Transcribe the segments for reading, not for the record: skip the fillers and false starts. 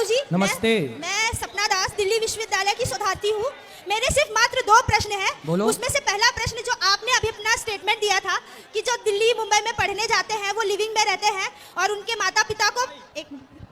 गुरुजी। नमस्ते। मैं सपना दास दिल्ली विश्वविद्यालय की शोधार्थी हूँ। मेरे सिर्फ मात्र 2 प्रश्न हैं। बोलो। उसमें से पहला प्रश्न जो आपने अभी अपना स्टेटमेंट दिया था कि जो दिल्ली मुंबई में पढ़ने जाते हैं वो लिविंग में रहते हैं और उनके माता पिता को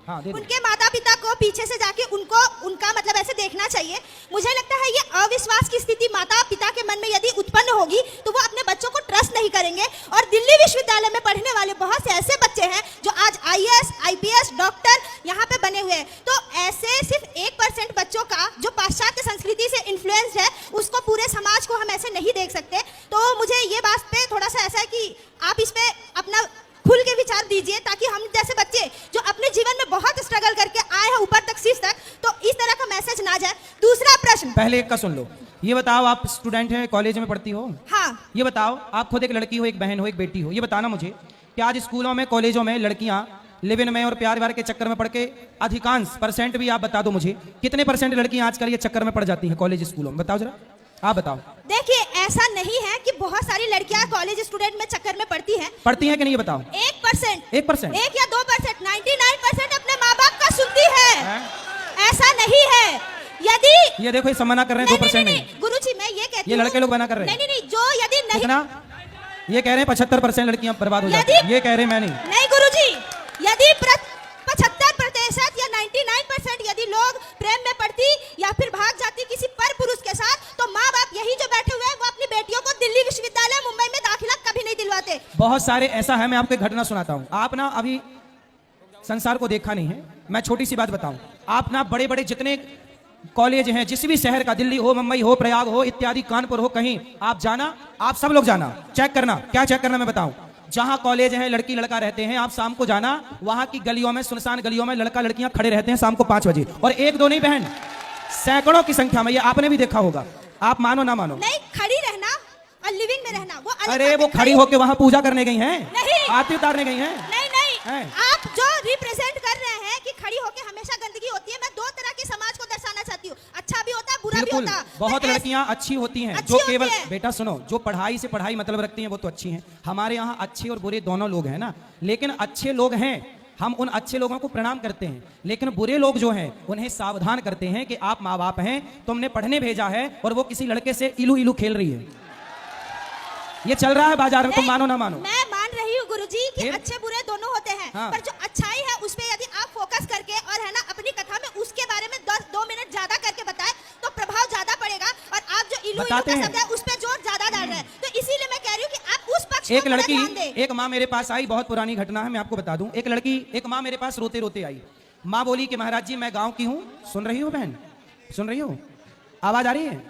उनके माता पिता को पीछे से जाके उनका मतलब ऐसे देखना चाहिए। मुझे लगता है ये अविश्वास की स्थिति माता पिता के मन में यदि उत्पन्न होगी तो वो अपने बच्चों को ट्रस्ट नहीं करेंगे। और दिल्ली विश्वविद्यालय में पढ़ने वाले बहुत से ऐसे बच्चे हैं जो आज IAS, IPS, डॉक्टर यहाँ पे बने हुए हैं। तो ऐसे सिर्फ 1% बच्चों का जो पाश्चात्य संस्कृति से इन्फ्लुएंस है उसको पूरे समाज को हम ऐसे नहीं देख सकते। तो मुझे ये बात पे थोड़ा सा ऐसा है कि आप इस पे अपना खुल के विचार दीजिए ताकि हम जैसे बच्चे जो अपने जीवन में बहुत स्ट्रगल करके आए हैं ऊपर तक शीर्ष तक, तो इस तरह का मैसेज ना जाए। दूसरा प्रश्न, पहले एक का सुन लो। ये बताओ, आप स्टूडेंट हैं, कॉलेज में पढ़ती हो? हाँ। ये बताओ, आप खुद एक लड़की हो, एक बहन हो, एक बेटी हो, ये बताना मुझे कि आज स्कूलों में कॉलेजों में लड़कियां लिव इन में और प्यार व्यार के चक्कर में पड़ के अधिकांश परसेंट भी आप बता दो मुझे, कितने परसेंट लड़कियां आजकल ये चक्कर में पड़ जाती हैं कॉलेज स्कूलों में? बताओ जरा, आप बताओ। देखिए, ऐसा नहीं है कि बहुत सारी लड़कियां कॉलेज स्टूडेंट में चक्कर में पड़ती हैं कि नहीं, बताओ। 1%, 1% 1 या 2%, 99% अपने माँ बाप का सुनती है। ऐसा नहीं है। यदि ये देखो, ये मना कर रहे हैं 2% नहीं। गुरुजी, मैं ये कहती हूँ, ये लड़के लोग मना कर रहे हैं। नहीं, जो यदि नहीं, कितना? ये कह रहे हैं 75% लड़कियां बर्बाद हो जाती हैं। ये कह रहे हैं, मैं नहीं गुरुजी, यदि 75% या 99% यदि लोग प्रेम में पड़ती या फिर भाग जाती किसी पर पुरुष के साथ, तो माँ बाप यही जो बैठे हुए हैं वो अपनी बेटियों को दिल्ली विश्वविद्यालय मुंबई में दाखिला कभी नहीं दिलवाते। बहुत सारे ऐसा है। मैं आपको एक घटना सुनाता हूँ। आप ना अभी संसार को देखा नहीं है। मैं छोटी सी बात बताऊं, आप ना बड़े बड़े जितने कॉलेज हैं, जिस भी शहर का, दिल्ली हो, मुंबई हो, प्रयाग हो, इत्यादि, कानपुर हो, कहीं आप जाना, आप सब लोग जाना, चेक करना। क्या चेक करना मैं बताऊं? जहां कॉलेज है, लड़की लड़का रहते हैं, आप शाम को जाना, वहां की गलियों में, सुनसान गलियों में लड़का लड़कियां खड़े रहते हैं शाम को 5 बजे, और 1-2 नहीं बहन, सैकड़ों की संख्या में। ये आपने भी देखा होगा, आप मानो ना मानो। नहीं, खड़ी रहना और लिविंग में रहना वो अलग। अरे वो खड़ी होके वहां पूजा करने गई हैं, नहीं, आरती उतारने गई हैं। नहीं, आप जो रिप्रेजेंट कर रहे हैं कि खड़ी होके हमेशा गंदगी होती है, मैं 2 तरह के समाज को दर्शाना चाहती हूँ। अच्छा भी होता है, बुरा भी होता है। बहुत लड़कियां अच्छी होती हैं जो केवल, बेटा सुनो, जो पढ़ाई से पढ़ाई मतलब रखती हैं वो तो अच्छी हैं। हमारे यहाँ अच्छे और बुरे दोनों लोग हैं ना, लेकिन अच्छे लोग हैं, हम उन अच्छे लोगों को प्रणाम करते हैं, लेकिन बुरे लोग जो हैं उन्हें सावधान करते हैं कि आप माँ बाप हैं, तुमने पढ़ने भेजा है और वो किसी लड़के से इलू इलू खेल रही है। ये चल रहा है बाजार में, तुम मानो ना मानो। मैं मान रही हूँ गुरुजी कि अच्छे बुरे दोनों होते हैं। हाँ। पर जो अच्छाई है उस पे यदि आप फोकस करके और है ना अपनी कथा में उसके बारे में 2 मिनट ज्यादा करके बताएं तो प्रभाव ज्यादा पड़ेगा। और आप जो इलू इलू का शब्द है उस पे जोर ज्यादा डाल रहे हैं, तो इसीलिए मैं कह रही हूँ कि आप उस पक्ष एक लड़की, एक माँ मेरे पास आई, बहुत पुरानी घटना है, मैं आपको बता दूं। एक माँ मेरे पास रोते रोते आई। माँ बोली कि महाराज जी, मैं गाँव की हूँ। सुन रही हो बहन, सुन रही हो, आवाज आ रही है?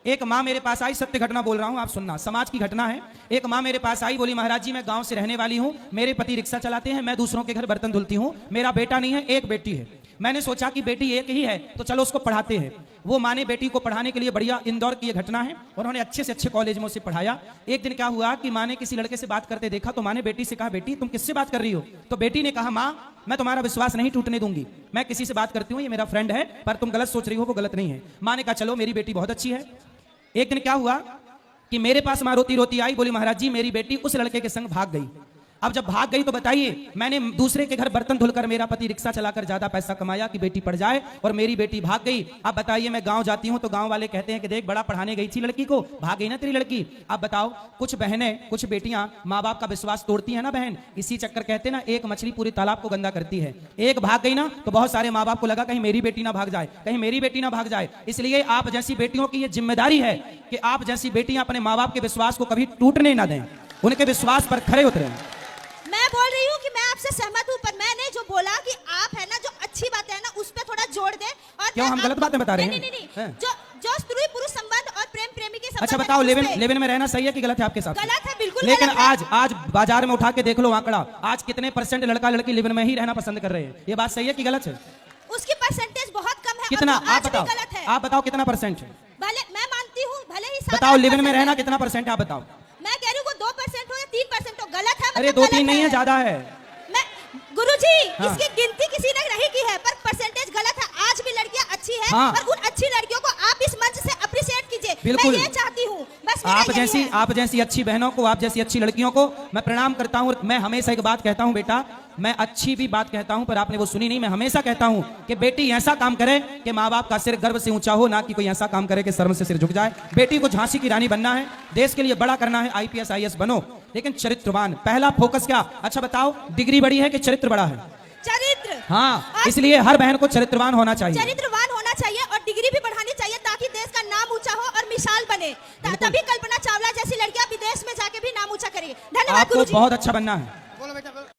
एक माँ मेरे पास आई, सत्य घटना बोल रहा हूँ, आप सुनना, समाज की घटना है। एक माँ मेरे पास आई, बोली महाराज जी, मैं गांव से रहने वाली हूँ, मेरे पति रिक्शा चलाते हैं, मैं दूसरों के घर बर्तन धुलती हूँ, मेरा बेटा नहीं है, एक बेटी है। मैंने सोचा कि बेटी एक ही है तो चलो उसको पढ़ाते हैं। वो माँ ने बेटी को पढ़ाने के लिए, बढ़िया, इंदौर की ये घटना है, उन्होंने अच्छे से अच्छे कॉलेज में उसे पढ़ाया। एक दिन क्या हुआ कि माँ ने किसी लड़के से बात करते देखा, तो माँ ने बेटी से कहा, बेटी तुम किससे बात कर रही हो? तो बेटी ने कहा, माँ मैं तुम्हारा विश्वास नहीं टूटने दूंगी, मैं किसी से बात करती हूँ, ये मेरा फ्रेंड है, पर तुम गलत सोच रही हो, वो गलत नहीं है। माँ ने कहा, चलो मेरी बेटी बहुत अच्छी है। एक दिन क्या हुआ कि मेरे पास माँ रोती रोती आई, बोली महाराज जी, मेरी बेटी उस लड़के के संग भाग गई। अब जब भाग गई तो बताइए, मैंने दूसरे के घर बर्तन धुलकर, मेरा पति रिक्शा चलाकर ज्यादा पैसा कमाया कि बेटी पढ़ जाए, और मेरी बेटी भाग गई। अब बताइए, मैं गांव जाती हूं तो गांव वाले कहते हैं कि देख, बड़ा पढ़ाने गई थी लड़की को, भाग गई ना तेरी लड़की। अब बताओ, कुछ बहनें, कुछ बेटियां माँ बाप का विश्वास तोड़ती है ना बहन, इसी चक्कर, कहते ना, एक मछली पूरी तालाब को गंदा करती है। एक भाग गई ना तो बहुत सारे माँ बाप को लगा कहीं मेरी बेटी ना भाग जाए, कहीं मेरी बेटी ना भाग जाए। इसलिए आप जैसी बेटियों की यह जिम्मेदारी है कि आप जैसी बेटियां अपने माँ बाप के विश्वास को कभी टूटने ना दें, उनके विश्वास पर खड़े उतरें। मैं बोल रही हूँ कि मैं आपसे सहमत हूँ, पर मैंने जो बोला कि आप है ना जो अच्छी बात है ना उस पे थोड़ा जोड़ दें। और क्यों हम गलत बातें बता रहे हैं? नहीं, जो स्त्री पुरुष संबंध और प्रेम प्रेमी के संबंध। अच्छा बताओ, लिव-इन में रहना सही है कि गलत है आपके साथ? गलत है, बिल्कुल। लेकिन आज बाजार में उठा के देख लो आंकड़ा, आज कितने परसेंट लड़का लड़की लिव-इन में ही रहना पसंद कर रहे हैं? ये बात सही है कि गलत है? उसकी परसेंटेज बहुत कम है। कितना? आप बताओ कितना परसेंट है? भले मैं मानती हूँ, भले ही बताओ, लिव-इन में रहना कितना परसेंट है, आप बताओ। मैं कह रही हूँ वो 2% हो या 3% हो, गलत है। अरे 2-3 नहीं है, ज्यादा है। गुरुजी, इसकी गिनती किसी ने नहीं की है, पर परसेंटेज गलत है। आज भी लड़कियां अच्छी है, और उन अच्छी लड़कियों को आप इस मंच से अप्रिशिएट कीजिए। मैं ये चाहती हूँ, बस मेरा यही है। आप जैसी अच्छी बहनों को, आप जैसी अच्छी लड़कियों को मैं प्रणाम करता हूँ। मैं हमेशा एक बात कहता हूँ बेटा, मैं अच्छी भी बात कहता हूँ पर आपने वो सुनी नहीं। मैं हमेशा कहता हूँ कि बेटी ऐसा काम करे कि माँ बाप का सिर गर्व से ऊंचा हो, ना कि कोई ऐसा काम करे कि शर्म से सिर झुक जाए। बेटी को झांसी की रानी बनना है, देश के लिए बड़ा करना है, IPS IAS बनो, लेकिन चरित्रवान। पहला फोकस क्या? अच्छा बताओ, डिग्री बड़ी है कि चरित्र बड़ा है? चरित्र। हाँ, इसलिए हर बहन को चरित्रवान होना चाहिए। चरित्रवान होना चाहिए और डिग्री भी बढ़ानी चाहिए ताकि देश का नाम ऊंचा हो और मिसाल बने। तभी कल्पना चावला जैसी लड़कियां विदेश में जाके भी नाम ऊंचा करेगी। धन्यवाद आपको गुरुजी। बहुत अच्छा बनना है।